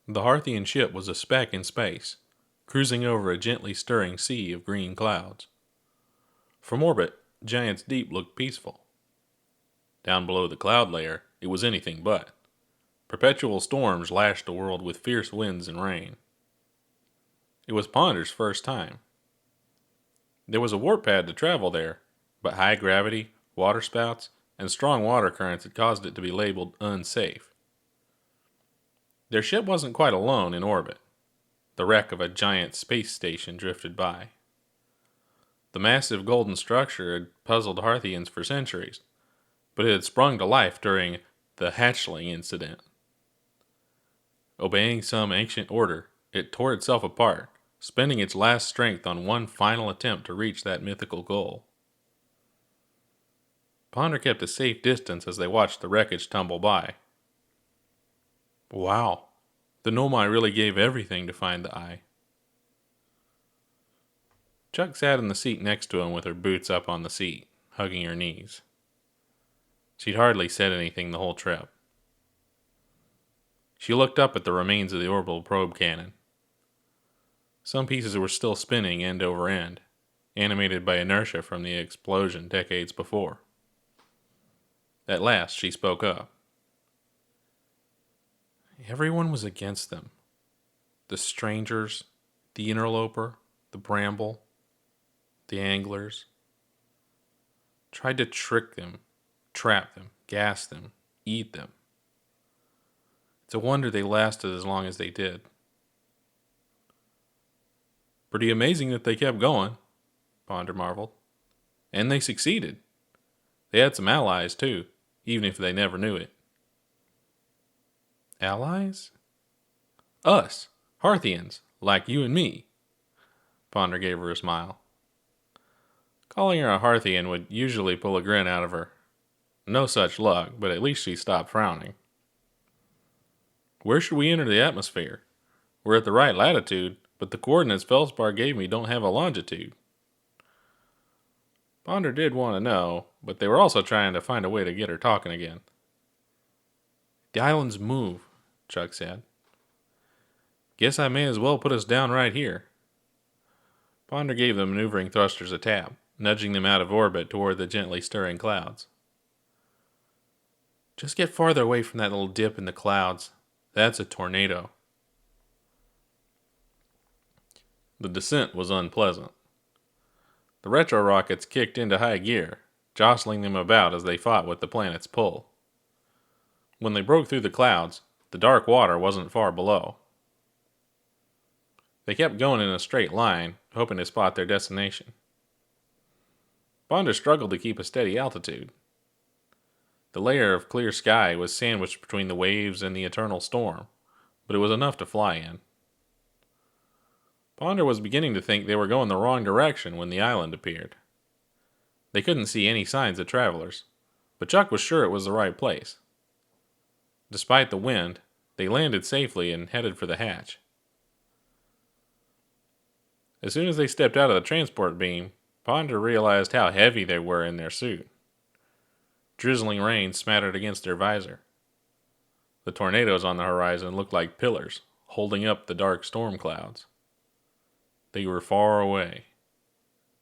The Hearthian ship was a speck in space, cruising over a gently stirring sea of green clouds. From orbit, Giant's Deep looked peaceful. Down below the cloud layer, it was anything but. Perpetual storms lashed the world with fierce winds and rain. It was Ponder's first time. There was a warp pad to travel there, but high gravity, water spouts, and strong water currents had caused it to be labeled unsafe. Their ship wasn't quite alone in orbit. The wreck of a giant space station drifted by. The massive golden structure had puzzled Hearthians for centuries, but it had sprung to life during the hatchling incident. Obeying some ancient order, it tore itself apart, spending its last strength on one final attempt to reach that mythical goal. Ponder kept a safe distance as they watched the wreckage tumble by. Wow, the Nomai really gave everything to find the eye. Chuck sat in the seat next to him with her boots up on the seat, hugging her knees. She'd hardly said anything the whole trip. She looked up at the remains of the orbital probe cannon. Some pieces were still spinning end over end, animated by inertia from the explosion decades before. At last, she spoke up. Everyone was against them. The strangers, the interloper, the Bramble, the anglers. Tried to trick them, trap them, gas them, eat them. It's a wonder they lasted as long as they did. Pretty amazing that they kept going, Ponder marveled. And they succeeded. They had some allies, too, even if they never knew it. Allies? Us, Hearthians, like you and me. Ponder gave her a smile. Calling her a Hearthian would usually pull a grin out of her. No such luck, but at least she stopped frowning. Where should we enter the atmosphere? We're at the right latitude, but the coordinates Feldspar gave me don't have a longitude. Ponder did want to know, but they were also trying to find a way to get her talking again. The islands move, Chuck said. Guess I may as well put us down right here. Ponder gave the maneuvering thrusters a tap, nudging them out of orbit toward the gently stirring clouds. Just get farther away from that little dip in the clouds. That's a tornado. The descent was unpleasant. The retro rockets kicked into high gear, jostling them about as they fought with the planet's pull. When they broke through the clouds, the dark water wasn't far below. They kept going in a straight line, hoping to spot their destination. Ponder struggled to keep a steady altitude. The layer of clear sky was sandwiched between the waves and the eternal storm, but it was enough to fly in. Ponder was beginning to think they were going the wrong direction when the island appeared. They couldn't see any signs of travelers, but Chuck was sure it was the right place. Despite the wind, they landed safely and headed for the hatch. As soon as they stepped out of the transport beam, Ponder realized how heavy they were in their suit. Drizzling rain smattered against their visor. The tornadoes on the horizon looked like pillars, holding up the dark storm clouds. They were far away.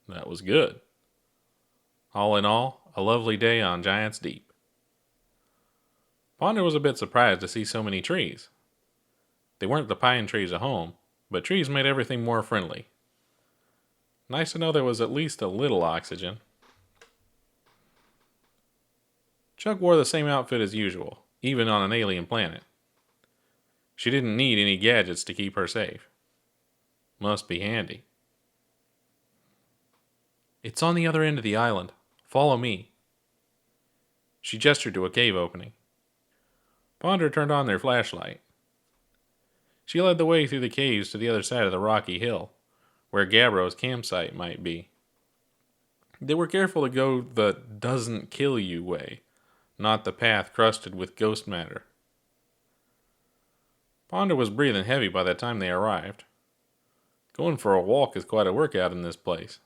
That was good. All in all, a lovely day on Giant's Deep. Ponder was a bit surprised to see so many trees. They weren't the pine trees at home, but trees made everything more friendly. Nice to know there was at least a little oxygen. Chuck wore the same outfit as usual, even on an alien planet. She didn't need any gadgets to keep her safe. Must be handy. It's on the other end of the island. Follow me. She gestured to a cave opening. Ponder turned on their flashlight. She led the way through the caves to the other side of the rocky hill, where Gabbro's campsite might be. They were careful to go the doesn't kill you way, not the path crusted with ghost matter. Ponder was breathing heavy by the time they arrived. Going for a walk is quite a workout in this place.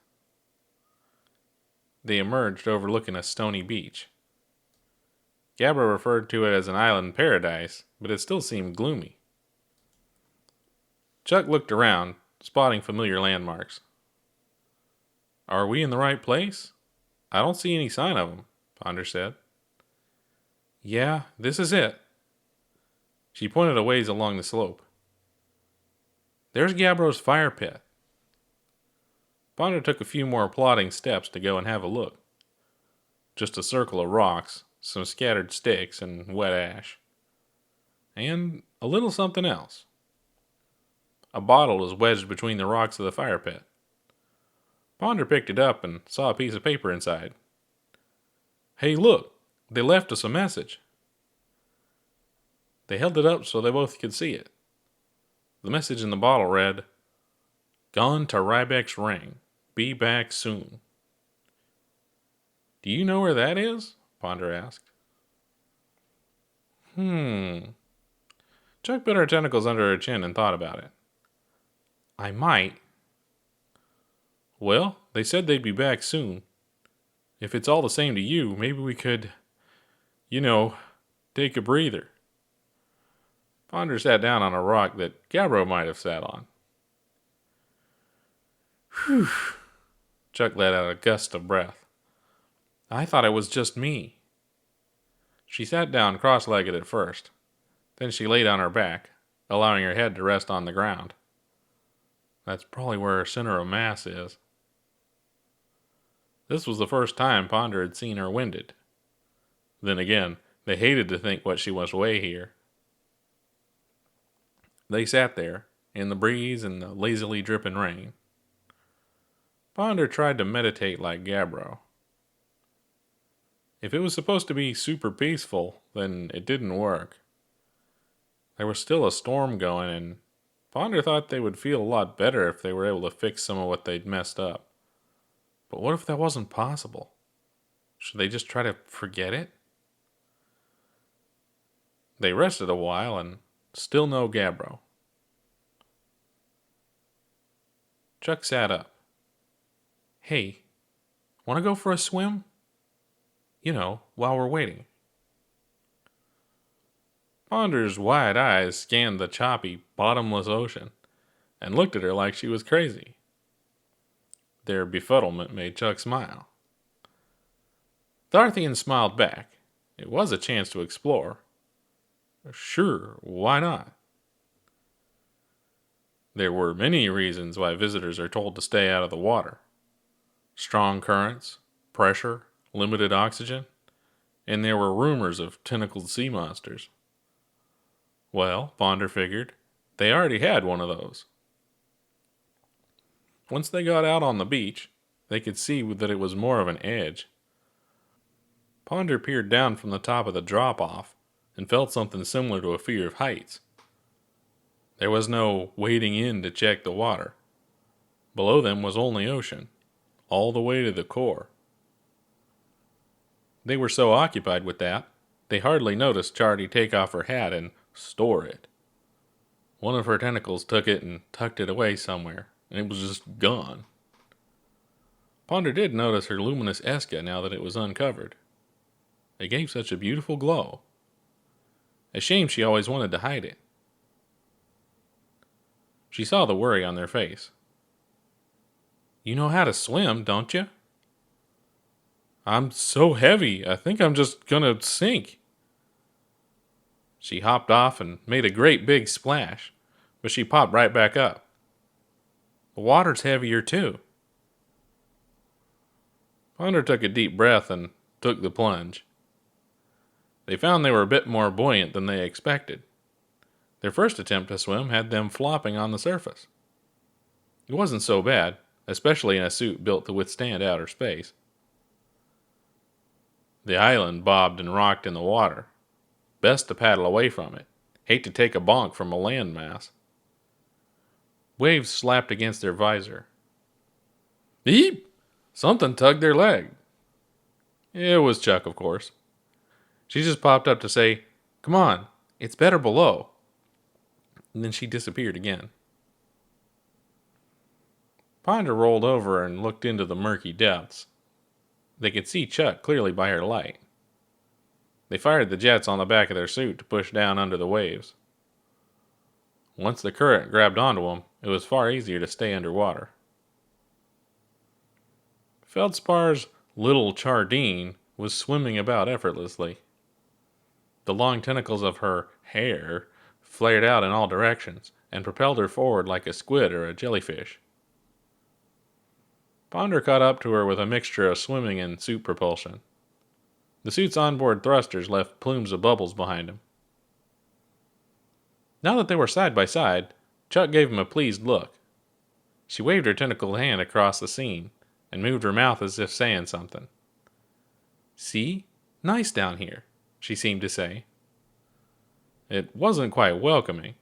They emerged overlooking a stony beach. Gabbro referred to it as an island paradise, but it still seemed gloomy. Chuck looked around, spotting familiar landmarks. Are we in the right place? I don't see any sign of them, Ponder said. Yeah, this is it. She pointed a ways along the slope. There's Gabbro's fire pit. Ponder took a few more plodding steps to go and have a look. Just a circle of rocks, some scattered sticks, and wet ash. And a little something else. A bottle was wedged between the rocks of the fire pit. Ponder picked it up and saw a piece of paper inside. Hey, look! They left us a message. They held it up so they both could see it. The message in the bottle read, Gone to Rybek's ring. Be back soon. Do you know where that is? Ponder asked. Chuck put her tentacles under her chin and thought about it. I might. Well, they said they'd be back soon. If it's all the same to you, maybe we could, take a breather. Ponder sat down on a rock that Gabbro might have sat on. Whew. Chuck let out a gust of breath. I thought it was just me. She sat down cross-legged at first. Then she laid on her back, allowing her head to rest on the ground. That's probably where her center of mass is. This was the first time Ponder had seen her winded. Then again, they hated to think what she must weigh here. They sat there, in the breeze and the lazily dripping rain. Ponder tried to meditate like Gabbro. If it was supposed to be super peaceful, then it didn't work. There was still a storm going, and Ponder thought they would feel a lot better if they were able to fix some of what they'd messed up. But what if that wasn't possible? Should they just try to forget it? They rested a while, and still no Gabbro. Chuck sat up. Hey, want to go for a swim? While we're waiting. Ponder's wide eyes scanned the choppy, bottomless ocean and looked at her like she was crazy. Their befuddlement made Chuck smile. The Hearthian smiled back. It was a chance to explore. Sure, why not? There were many reasons why visitors are told to stay out of the water. Strong currents, pressure, limited oxygen, and there were rumors of tentacled sea monsters. Well, Ponder figured, they already had one of those. Once they got out on the beach, they could see that it was more of an edge. Ponder peered down from the top of the drop-off and felt something similar to a fear of heights. There was no wading in to check the water. Below them was only ocean, all the way to the core. They were so occupied with that, they hardly noticed Charity take off her hat and store it. One of her tentacles took it and tucked it away somewhere, and it was just gone. Ponder did notice her luminous Eska now that it was uncovered. It gave such a beautiful glow. A shame she always wanted to hide it. She saw the worry on their face. You know how to swim, don't you? I'm so heavy, I think I'm just gonna sink. She hopped off and made a great big splash, but she popped right back up. The water's heavier too. Ponder took a deep breath and took the plunge. They found they were a bit more buoyant than they expected. Their first attempt to swim had them flopping on the surface. It wasn't so bad, especially in a suit built to withstand outer space. The island bobbed and rocked in the water. Best to paddle away from it. Hate to take a bonk from a landmass. Waves slapped against their visor. Eep! Something tugged their leg. It was Chuck, of course. She just popped up to say, Come on, it's better below. And then she disappeared again. Ponder rolled over and looked into the murky depths. They could see Chuck clearly by her light. They fired the jets on the back of their suit to push down under the waves. Once the current grabbed onto him, it was far easier to stay underwater. Feldspar's little Chardine was swimming about effortlessly. The long tentacles of her hair flared out in all directions and propelled her forward like a squid or a jellyfish. Ponder caught up to her with a mixture of swimming and suit propulsion. The suit's onboard thrusters left plumes of bubbles behind him. Now that they were side by side, Chuck gave him a pleased look. She waved her tentacled hand across the scene and moved her mouth as if saying something. "See? Nice down here," she seemed to say. It wasn't quite welcoming,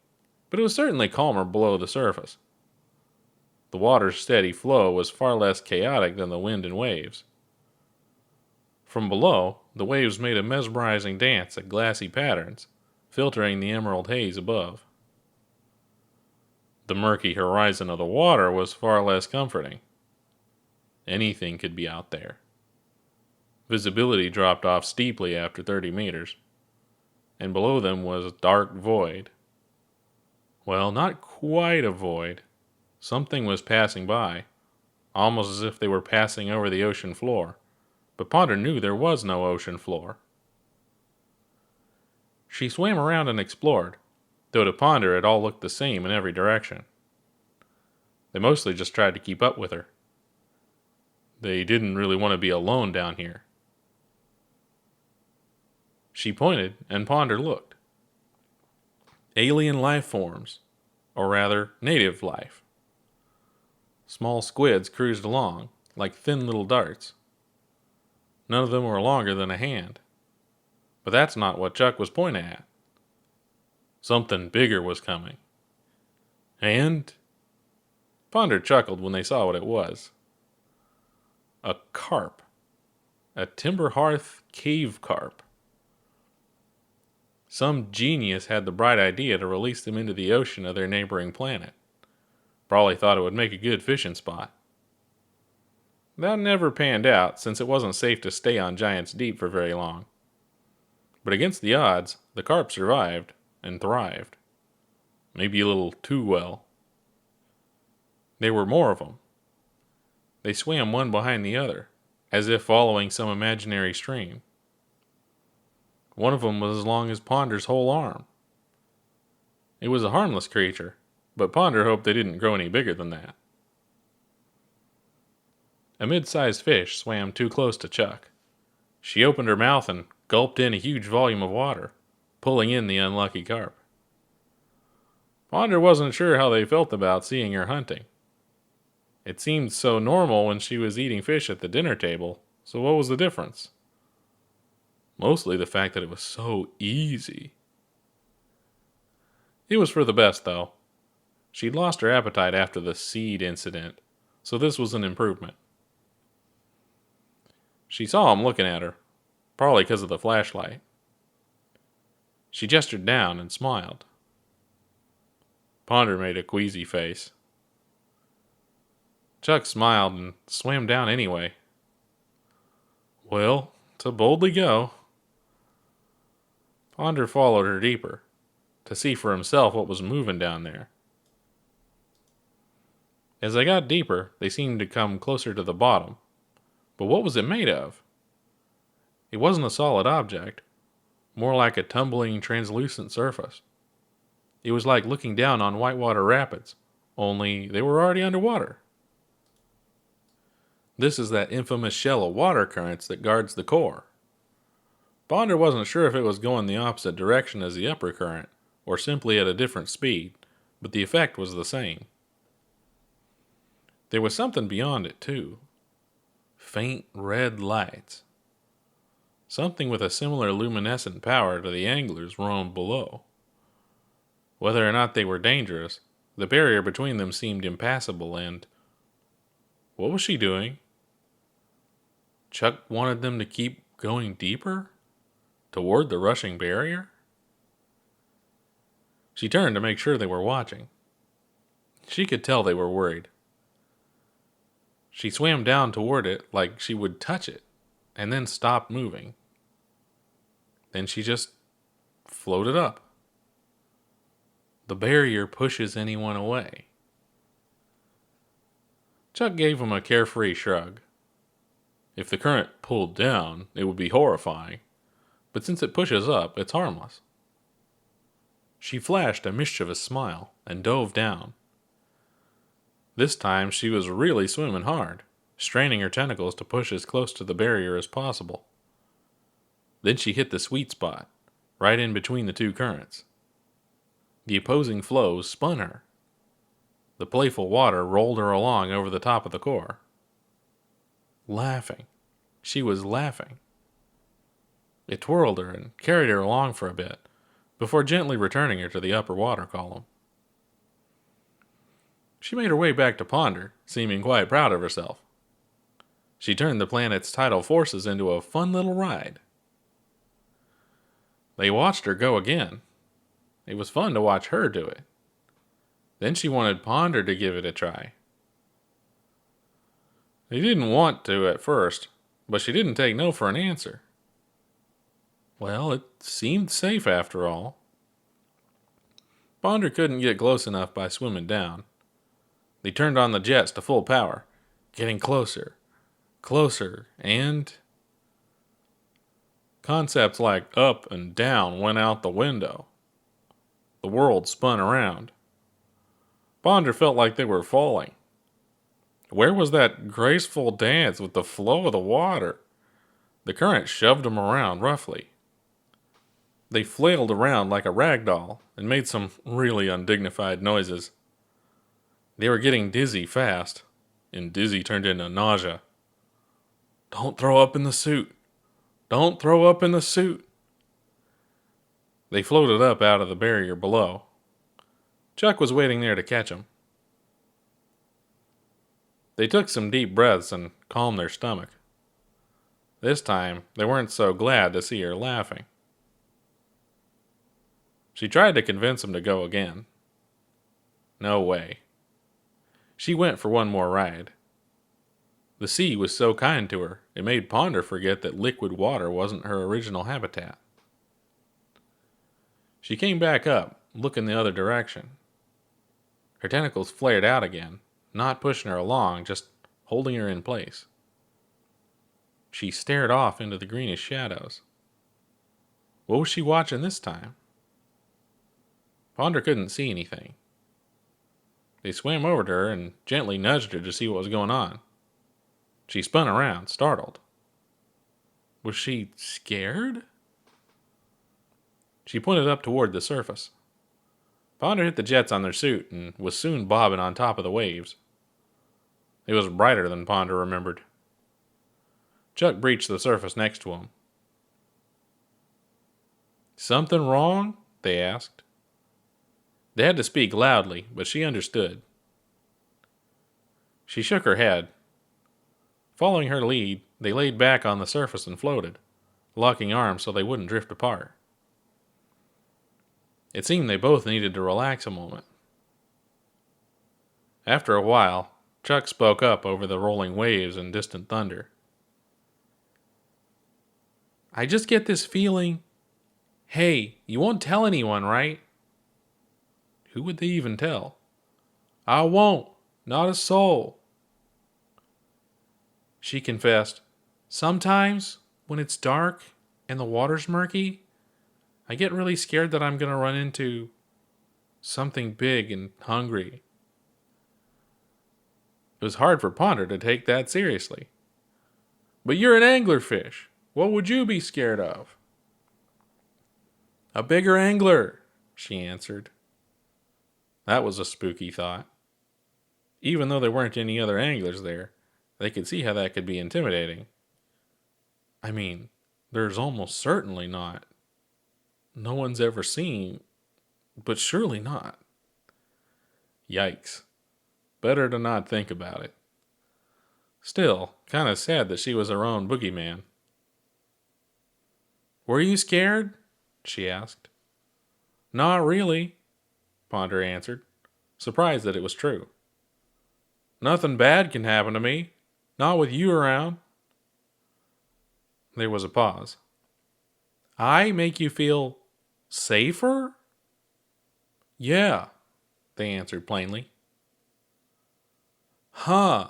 but it was certainly calmer below the surface. The water's steady flow was far less chaotic than the wind and waves. From below, the waves made a mesmerizing dance at glassy patterns, filtering the emerald haze above. The murky horizon of the water was far less comforting. Anything could be out there. Visibility dropped off steeply after 30 meters, and below them was a dark void. Well, not quite a void. Something was passing by, almost as if they were passing over the ocean floor, but Ponder knew there was no ocean floor. She swam around and explored, though to Ponder it all looked the same in every direction. They mostly just tried to keep up with her. They didn't really want to be alone down here. She pointed, and Ponder looked. Alien life forms, or rather, native life. Small squids cruised along, like thin little darts. None of them were longer than a hand. But that's not what Chuck was pointing at. Something bigger was coming. And Ponder chuckled when they saw what it was. A carp. A Timber Hearth cave carp. Some genius had the bright idea to release them into the ocean of their neighboring planet. Probably thought it would make a good fishing spot. That never panned out, since it wasn't safe to stay on Giant's Deep for very long. But against the odds, the carp survived and thrived. Maybe a little too well. There were more of them. They swam one behind the other, as if following some imaginary stream. One of them was as long as Ponder's whole arm. It was a harmless creature, but Ponder hoped they didn't grow any bigger than that. A mid-sized fish swam too close to Chuck. She opened her mouth and gulped in a huge volume of water, pulling in the unlucky carp. Ponder wasn't sure how they felt about seeing her hunting. It seemed so normal when she was eating fish at the dinner table, so what was the difference? Mostly the fact that it was so easy. It was for the best, though. She'd lost her appetite after the seed incident, so this was an improvement. She saw him looking at her, probably because of the flashlight. She gestured down and smiled. Ponder made a queasy face. Chuck smiled and swam down anyway. Well, to boldly go. Ponder followed her deeper, to see for himself what was moving down there. As they got deeper, they seemed to come closer to the bottom. But what was it made of? It wasn't a solid object, more like a tumbling, translucent surface. It was like looking down on whitewater rapids, only they were already underwater. This is that infamous shell of water currents that guards the core. Ponder wasn't sure if it was going the opposite direction as the upper current, or simply at a different speed, but the effect was the same. There was something beyond it, too. Faint red lights. Something with a similar luminescent power to the anglers roamed below. Whether or not they were dangerous, the barrier between them seemed impassable and... What was she doing? Chuck wanted them to keep going deeper? Toward the rushing barrier? She turned to make sure they were watching. She could tell they were worried. She swam down toward it like she would touch it, and then stopped moving. Then she just floated up. The barrier pushes anyone away. Chuck gave him a carefree shrug. If the current pulled down, it would be horrifying, but since it pushes up, it's harmless. She flashed a mischievous smile and dove down. This time she was really swimming hard, straining her tentacles to push as close to the barrier as possible. Then she hit the sweet spot, right in between the two currents. The opposing flows spun her. The playful water rolled her along over the top of the core. Laughing. She was laughing. It twirled her and carried her along for a bit, before gently returning her to the upper water column. She made her way back to Ponder, seeming quite proud of herself. She turned the planet's tidal forces into a fun little ride. They watched her go again. It was fun to watch her do it. Then she wanted Ponder to give it a try. He didn't want to at first, but she didn't take no for an answer. Well, it seemed safe after all. Ponder couldn't get close enough by swimming down. They turned on the jets to full power, getting closer, and concepts like up and down went out the window. The world spun around. Ponder felt like they were falling. Where was that graceful dance with the flow of the water? The current shoved them around roughly. They flailed around like a rag doll and made some really undignified noises. They were getting dizzy fast, and dizzy turned into nausea. Don't throw up in the suit. Don't throw up in the suit. They floated up out of the barrier below. Chuck was waiting there to catch them. They took some deep breaths and calmed their stomach. This time, they weren't so glad to see her laughing. She tried to convince him to go again. No way. She went for one more ride. The sea was so kind to her, it made Ponder forget that liquid water wasn't her original habitat. She came back up, looking the other direction. Her tentacles flared out again, not pushing her along, just holding her in place. She stared off into the greenish shadows. What was she watching this time? Ponder couldn't see anything. They swam over to her and gently nudged her to see what was going on. She spun around, startled. Was she scared? She pointed up toward the surface. Ponder hit the jets on their suit and was soon bobbing on top of the waves. It was brighter than Ponder remembered. Chuck breached the surface next to him. Something wrong? They asked. They had to speak loudly, but she understood. She shook her head. Following her lead, they laid back on the surface and floated, locking arms so they wouldn't drift apart. It seemed they both needed to relax a moment. After a while, Chuck spoke up over the rolling waves and distant thunder. I just get this feeling. Hey, you won't tell anyone, right? Who would they even tell? I won't. Not a soul. She confessed, sometimes, when it's dark and the water's murky, I get really scared that I'm going to run into something big and hungry. It was hard for Ponder to take that seriously. But you're an anglerfish. What would you be scared of? A bigger angler, she answered. That was a spooky thought. Even though there weren't any other anglers there, they could see how that could be intimidating. I mean, there's almost certainly not. No one's ever seen, but surely not. Yikes. Better to not think about it. Still, kind of sad that she was her own boogeyman. Were you scared? She asked. Not really, Ponder answered, surprised that it was true. Nothing bad can happen to me. Not with you around. There was a pause. I make you feel safer? Yeah, they answered plainly. Huh,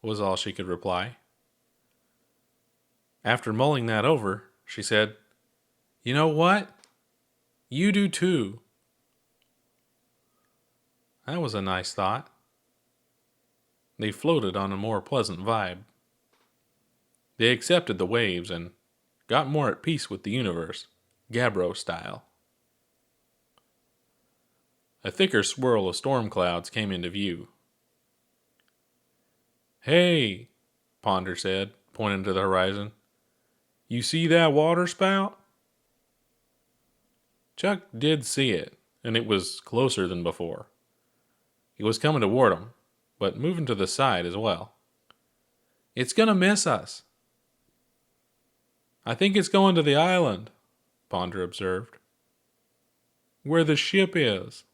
was all she could reply. After mulling that over, she said, You know what? You do too. That was a nice thought. They floated on a more pleasant vibe. They accepted the waves and got more at peace with the universe, Gabbro style. A thicker swirl of storm clouds came into view. Hey, Ponder said, pointing to the horizon. You see that water spout? Chuck did see it, and it was closer than before. It was coming toward him, but moving to the side as well. It's gonna miss us. I think it's going to the island, Ponder observed. Where the ship is.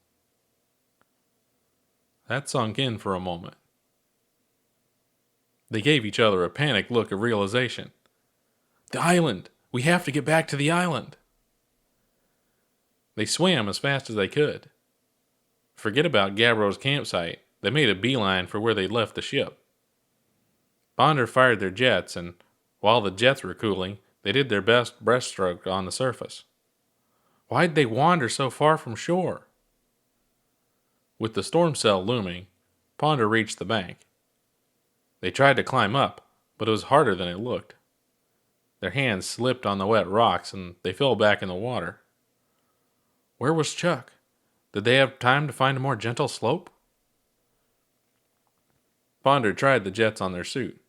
That sunk in for a moment. They gave each other a panicked look of realization. The island! We have to get back to the island! They swam as fast as they could. Forget about Gabbro's campsite. They made a beeline for where they'd left the ship. Ponder fired their jets, and while the jets were cooling, they did their best breaststroke on the surface. Why'd they wander so far from shore? With the storm cell looming, Ponder reached the bank. They tried to climb up, but it was harder than it looked. Their hands slipped on the wet rocks, and they fell back in the water. Where was Chuck? Did they have time to find a more gentle slope? Ponder tried the jets on their suit.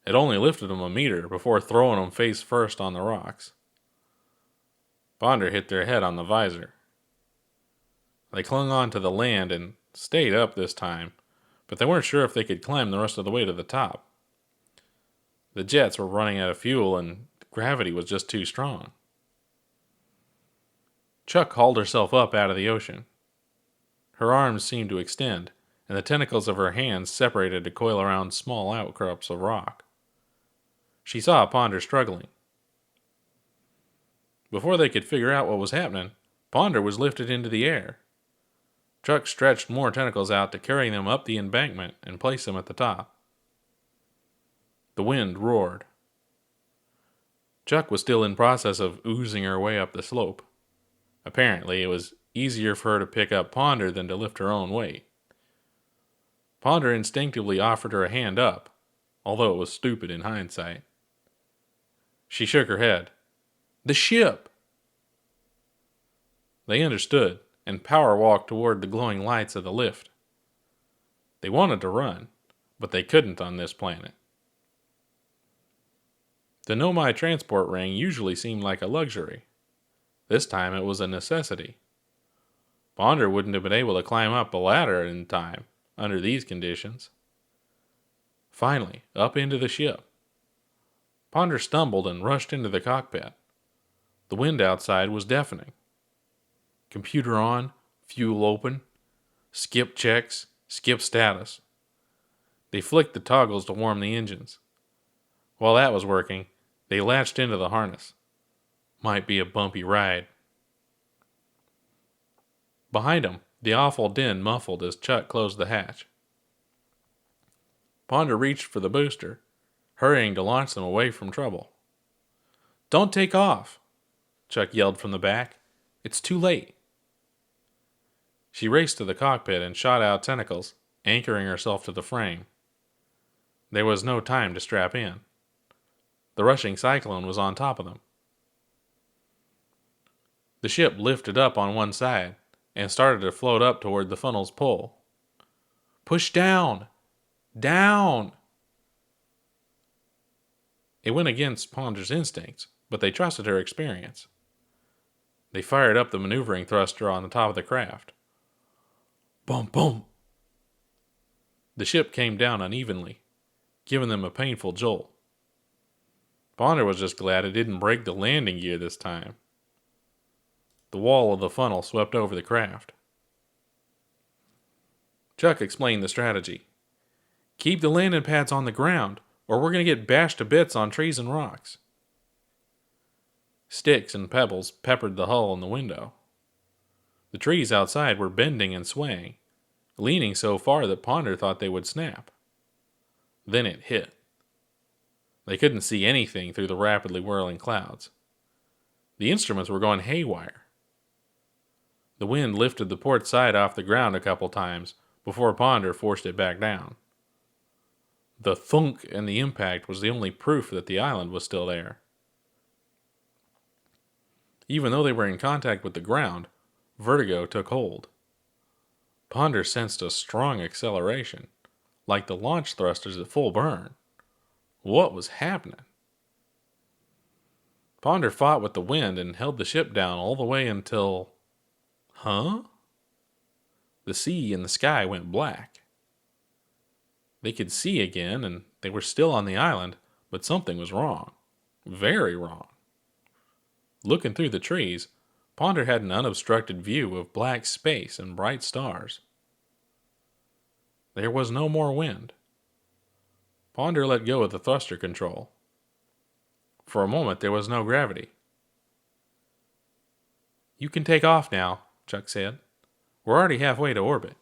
It only lifted them a meter before throwing them face first on the rocks. Ponder hit their head on the visor. They clung on to the land and stayed up this time, but they weren't sure if they could climb the rest of the way to the top. The jets were running out of fuel and gravity was just too strong. Chuck hauled herself up out of the ocean. Her arms seemed to extend, and the tentacles of her hands separated to coil around small outcrops of rock. She saw Ponder struggling. Before they could figure out what was happening, Ponder was lifted into the air. Chuck stretched more tentacles out to carry them up the embankment and place them at the top. The wind roared. Chuck was still in process of oozing her way up the slope. Apparently, it was easier for her to pick up Ponder than to lift her own weight. Ponder instinctively offered her a hand up, although it was stupid in hindsight. She shook her head. The ship! They understood, and power walked toward the glowing lights of the lift. They wanted to run, but they couldn't on this planet. The Nomai transport ring usually seemed like a luxury. This time it was a necessity. Ponder wouldn't have been able to climb up a ladder in time under these conditions. Finally, up into the ship. Ponder stumbled and rushed into the cockpit. The wind outside was deafening. Computer on, fuel open, skip checks, skip status. They flicked the toggles to warm the engines. While that was working, they latched into the harness. Might be a bumpy ride. Behind him, the awful din muffled as Chuck closed the hatch. Ponder reached for the booster, hurrying to launch them away from trouble. Don't take off, Chuck yelled from the back. It's too late. She raced to the cockpit and shot out tentacles, anchoring herself to the frame. There was no time to strap in. The rushing cyclone was on top of them. The ship lifted up on one side and started to float up toward the funnel's pole. Push down! Down! It went against Ponder's instincts, but they trusted her experience. They fired up the maneuvering thruster on the top of the craft. Bump, bump! The ship came down unevenly, giving them a painful jolt. Ponder was just glad it didn't break the landing gear this time. The wall of the funnel swept over the craft. Chuck explained the strategy. Keep the landing pads on the ground, or we're going to get bashed to bits on trees and rocks. Sticks and pebbles peppered the hull and the window. The The trees outside were bending and swaying, leaning so far that Ponder thought they would snap. Then it hit. They couldn't see anything through the rapidly whirling clouds. The instruments were going haywire. The wind lifted the port side off the ground a couple times before Ponder forced it back down. The thunk and the impact was the only proof that the island was still there. Even though they were in contact with the ground, vertigo took hold. Ponder sensed a strong acceleration, like the launch thrusters at full burn. What was happening? Ponder fought with the wind and held the ship down all the way until... Huh? The sea and the sky went black. They could see again, and they were still on the island, but something was wrong. Very wrong. Looking through the trees, Ponder had an unobstructed view of black space and bright stars. There was no more wind. Ponder let go of the thruster control. For a moment, there was no gravity. "You can take off now," Chuck said. "We're already halfway to orbit."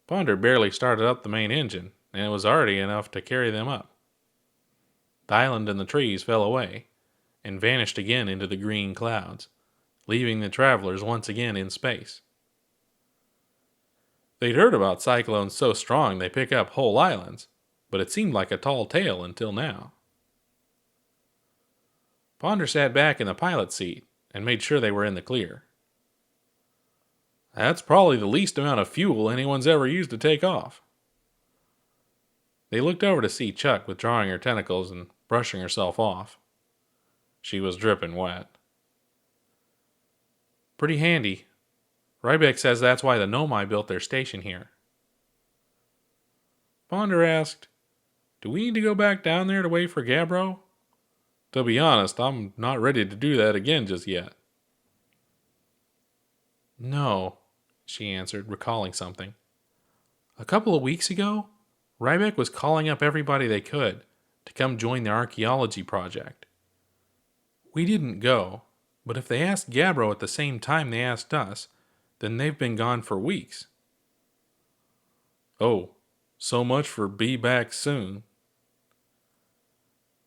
Ponder barely started up the main engine, and it was already enough to carry them up. The island and the trees fell away, and vanished again into the green clouds, leaving the travelers once again in space. They'd heard about cyclones so strong they pick up whole islands, but it seemed like a tall tale until now. Ponder sat back in the pilot seat and made sure they were in the clear. "That's probably the least amount of fuel anyone's ever used to take off." They looked over to see Chuck withdrawing her tentacles and brushing herself off. She was dripping wet. "Pretty handy. Rybeck says that's why the Nomai built their station here." Ponder asked, "Do we need to go back down there to wait for Gabbro? To be honest, I'm not ready to do that again just yet." "No," she answered, recalling something. "A couple of weeks ago, Rybeck was calling up everybody they could to come join the archaeology project. We didn't go, but if they asked Gabbro at the same time they asked us, then they've been gone for weeks." "Oh, so much for be back soon."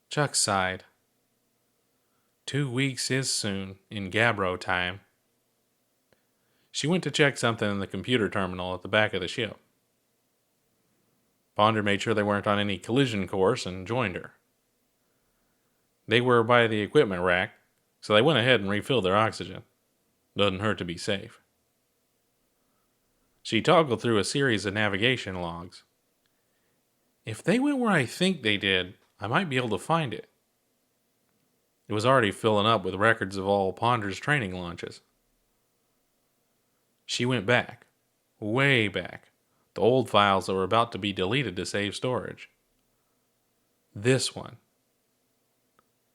Chuck sighed. 2 weeks is soon in Gabbro time. She went to check something in the computer terminal at the back of the ship. Ponder made sure they weren't on any collision course and joined her. They were by the equipment rack, so they went ahead and refilled their oxygen. Doesn't hurt to be safe. She toggled through a series of navigation logs. "If they went where I think they did, I might be able to find it." It was already filling up with records of all Ponder's training launches. She went back, way back, the old files that were about to be deleted to save storage. This one.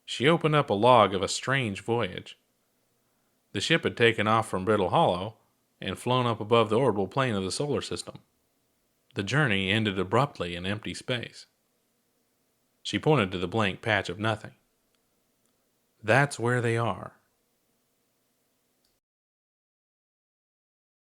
She opened up a log of a strange voyage. The ship had taken off from Brittle Hollow and flown up above the orbital plane of the solar system. The journey ended abruptly in empty space. She pointed to the blank patch of nothing. "That's where they are."